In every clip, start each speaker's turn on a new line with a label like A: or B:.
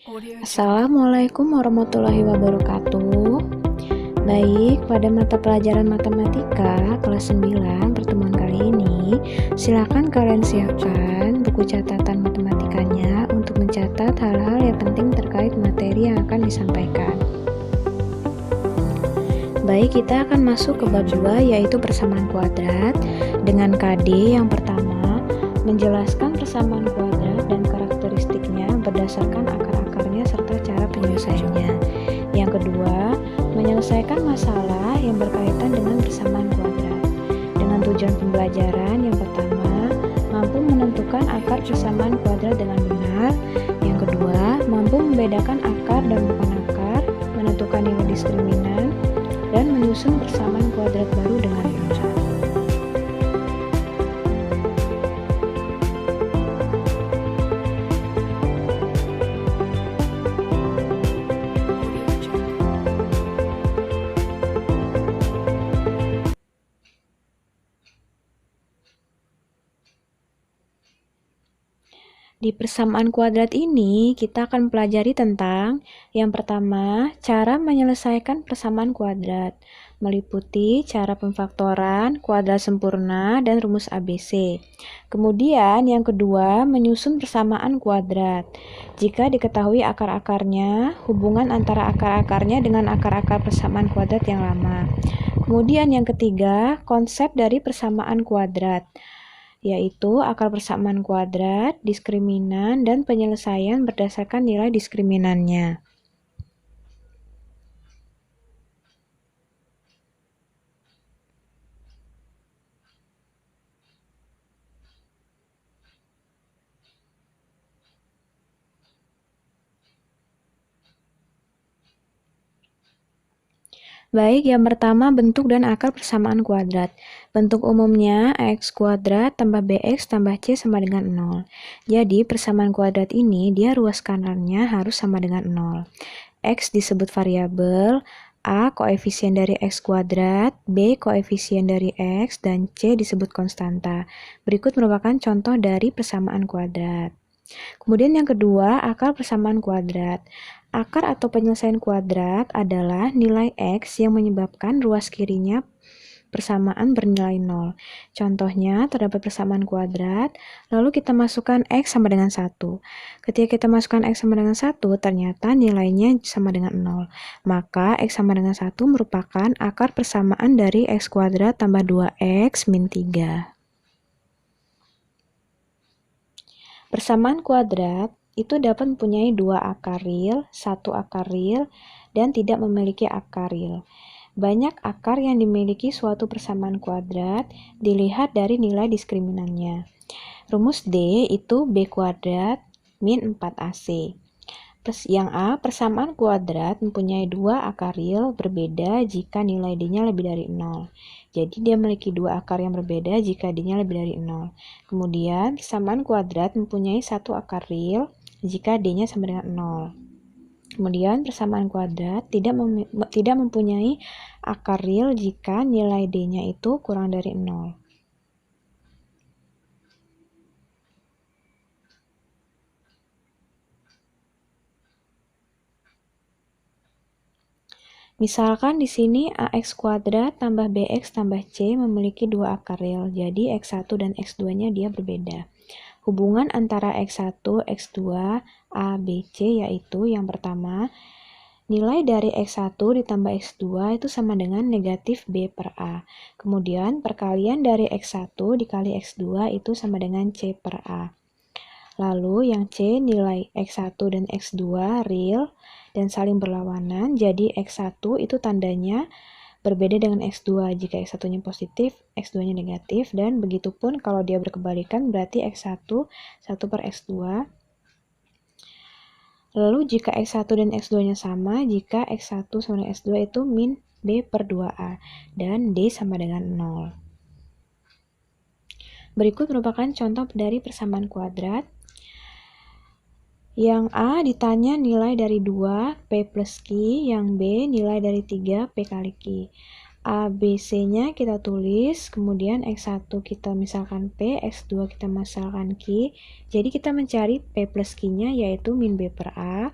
A: Assalamualaikum warahmatullahi wabarakatuh. Baik, pada mata pelajaran matematika kelas 9 pertemuan kali ini, silakan kalian siapkan buku catatan matematikanya untuk mencatat hal-hal yang penting terkait materi yang akan disampaikan. Baik, kita akan masuk ke bab 2, yaitu persamaan kuadrat dengan KD. Yang pertama, menjelaskan persamaan kuadrat dan karakteristiknya berdasarkan akar-akarnya serta cara penyelesaiannya. Yang kedua, menyelesaikan masalah yang berkaitan dengan persamaan kuadrat. Dengan tujuan pembelajaran, yang pertama, mampu menentukan akar persamaan kuadrat dengan benar. Yang kedua, mampu membedakan akar dan bukan akar, menentukan nilai diskriminan, dan menyusun persamaan kuadrat baru dengan benar. Di persamaan kuadrat ini, kita akan pelajari tentang yang pertama, cara menyelesaikan persamaan kuadrat, meliputi cara pemfaktoran, kuadrat sempurna, dan rumus ABC. Kemudian yang kedua, menyusun persamaan kuadrat. Jika diketahui akar-akarnya, hubungan antara akar-akarnya dengan akar-akar persamaan kuadrat yang lama. Kemudian yang ketiga, konsep dari persamaan kuadrat, yaitu akar persamaan kuadrat, diskriminan, dan penyelesaian berdasarkan nilai diskriminannya. Baik, yang pertama bentuk dan akar persamaan kuadrat. Bentuk umumnya x kuadrat tambah bx tambah c sama dengan 0. Jadi persamaan kuadrat ini dia ruas kanannya harus sama dengan 0. X disebut variabel, A koefisien dari x kuadrat, B koefisien dari x, dan C disebut konstanta. Berikut merupakan contoh dari persamaan kuadrat. Kemudian yang kedua, akar persamaan kuadrat. Akar atau penyelesaian kuadrat adalah nilai x yang menyebabkan ruas kirinya persamaan bernilai 0. Contohnya, terdapat persamaan kuadrat, lalu kita masukkan x sama dengan 1. Ketika kita masukkan x sama dengan 1, ternyata nilainya sama dengan 0. Maka x sama dengan 1 merupakan akar persamaan dari x kuadrat tambah 2x min 3. Persamaan kuadrat itu dapat mempunyai dua akar real, satu akar real, dan tidak memiliki akar real. Banyak akar yang dimiliki suatu persamaan kuadrat dilihat dari nilai diskriminannya. Rumus D itu B kuadrat min 4AC. Yang A, persamaan kuadrat mempunyai dua akar real berbeda jika nilai D-nya lebih dari 0. Jadi dia memiliki dua akar yang berbeda jika D-nya lebih dari 0. Kemudian persamaan kuadrat mempunyai satu akar real jika D-nya sama dengan 0. Kemudian persamaan kuadrat tidak mempunyai akar real jika nilai D-nya itu kurang dari 0. Misalkan di sini ax kuadrat tambah bx tambah c memiliki dua akar real, jadi x1 dan x2-nya dia berbeda. Hubungan antara x1, x2, a, b, c yaitu yang pertama, nilai dari x1 ditambah x2 itu sama dengan negatif b per a. Kemudian perkalian dari x1 dikali x2 itu sama dengan c per a. Lalu yang C, nilai X1 dan X2 real dan saling berlawanan, jadi X1 itu tandanya berbeda dengan X2. Jika X1-nya positif, X2-nya negatif, dan begitupun kalau dia berkebalikan berarti X1 1 per X2. Lalu jika X1 dan X2-nya sama, jika X1 sama dengan X2 itu min B per 2A, dan D sama dengan 0. Berikut merupakan contoh dari persamaan kuadrat. Yang A ditanya nilai dari 2, P plus Q. Yang B nilai dari 3, P kali Q. ABC-nya kita tulis, kemudian X1 kita misalkan P, X2 kita misalkan Q. Jadi kita mencari P plus Q-nya yaitu min B per A.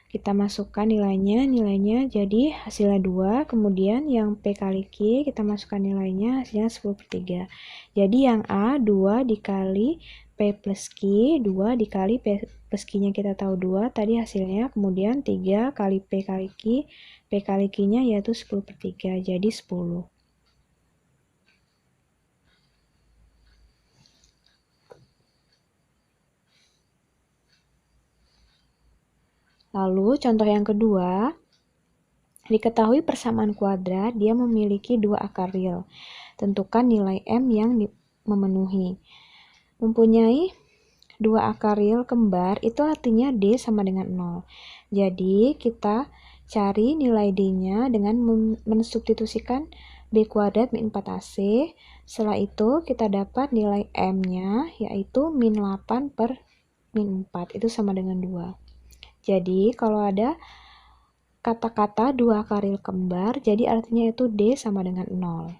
A: Kita masukkan nilainya jadi hasilnya 2, kemudian yang P kali Q kita masukkan nilainya, hasilnya 10/3. Jadi yang A 2 dikali P plus Q, 2 dikali P plus Q-nya kita tahu 2, tadi hasilnya, kemudian 3 kali P kali Q, P kali Q-nya yaitu 10/3, jadi 10. Lalu contoh yang kedua, diketahui persamaan kuadrat dia memiliki dua akar real. Tentukan nilai M yang memenuhi. Mempunyai dua akar real kembar itu artinya D sama dengan 0. Jadi kita cari nilai D-nya dengan mensubstitusikan B kuadrat min 4AC. Setelah itu kita dapat nilai M-nya yaitu min 8 per min 4. Itu sama dengan 2. Jadi kalau ada kata-kata dua akar real kembar, jadi artinya itu D sama dengan 0.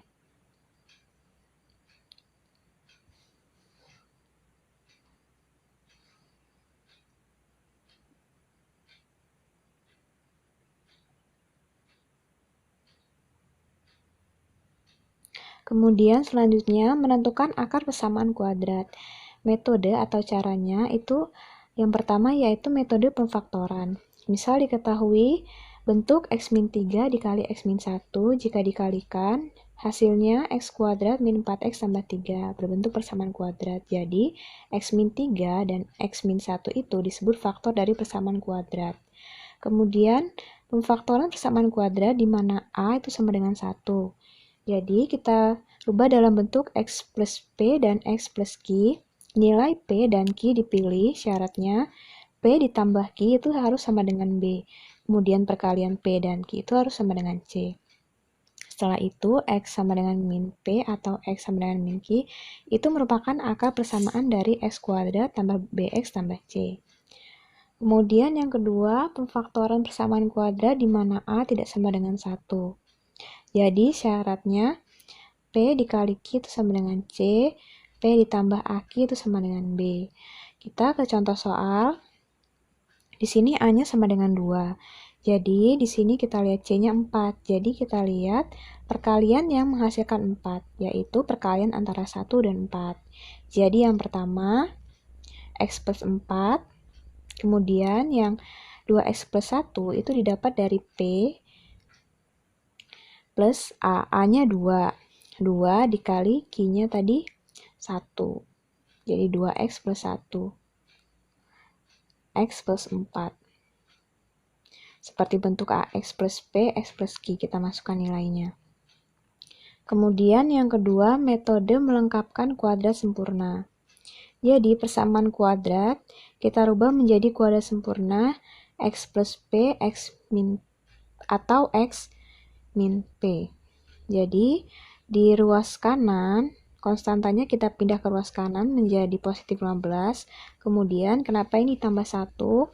A: Kemudian selanjutnya menentukan akar persamaan kuadrat. Metode atau caranya itu yang pertama yaitu metode pemfaktoran. Misal diketahui bentuk X min 3 dikali X min 1 jika dikalikan hasilnya X kuadrat min 4X tambah 3 berbentuk persamaan kuadrat. Jadi X min 3 dan X min 1 itu disebut faktor dari persamaan kuadrat. Kemudian pemfaktoran persamaan kuadrat di mana A itu sama dengan 1. Jadi kita rubah dalam bentuk X plus P dan X plus Q. Nilai P dan Q dipilih, syaratnya P ditambah Q itu harus sama dengan B. Kemudian perkalian P dan Q itu harus sama dengan C. Setelah itu, X sama dengan min P atau X sama dengan min Q itu merupakan akar persamaan dari X kuadrat tambah BX tambah C. Kemudian yang kedua, pemfaktoran persamaan kuadrat di mana A tidak sama dengan 1. Jadi syaratnya P dikali Q itu sama dengan C, P ditambah AQ itu sama dengan B. Kita ke contoh soal. Di sini A-nya sama dengan 2. Jadi di sini kita lihat C-nya 4. Jadi kita lihat perkalian yang menghasilkan 4, yaitu perkalian antara 1 dan 4. Jadi yang pertama X plus 4, kemudian yang 2X plus 1 itu didapat dari P plus A. A-nya 2. 2 dikali Q-nya tadi 1. Jadi 2X plus 1. X plus 4. Seperti bentuk AX plus P, X plus Q. Kita masukkan nilainya. Kemudian yang kedua, metode melengkapkan kuadrat sempurna. Jadi persamaan kuadrat kita rubah menjadi kuadrat sempurna X plus P, X min atau X min P. Jadi di ruas kanan, konstantanya kita pindah ke ruas kanan menjadi positif 15. Kemudian kenapa ini tambah 1?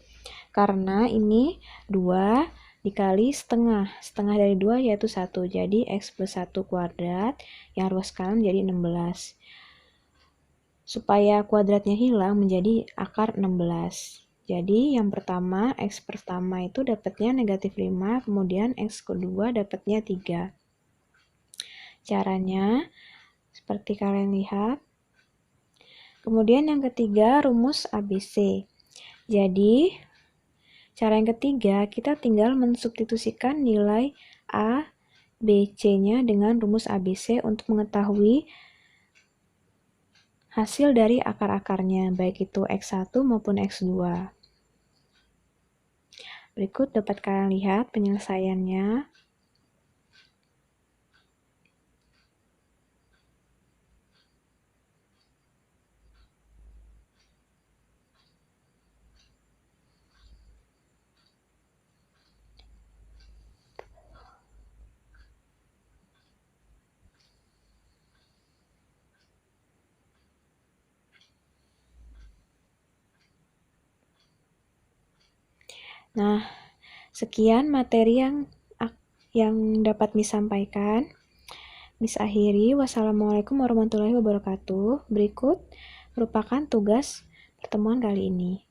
A: Karena ini 2 dikali setengah. Setengah dari 2 yaitu 1. Jadi X plus 1 kuadrat yang ruas kanan jadi 16. Supaya kuadratnya hilang menjadi akar 16. Jadi yang pertama, X pertama itu dapatnya negatif 5, kemudian X kedua dapatnya 3. Caranya seperti kalian lihat. Kemudian yang ketiga, rumus ABC. Jadi cara yang ketiga, kita tinggal mensubstitusikan nilai A, B, C-nya dengan rumus ABC untuk mengetahui hasil dari akar-akarnya, baik itu X1 maupun X2. Berikut dapat kalian lihat penyelesaiannya. Nah, sekian materi yang dapat disampaikan. Bisa akhiri. Wassalamualaikum warahmatullahi wabarakatuh. Berikut merupakan tugas pertemuan kali ini.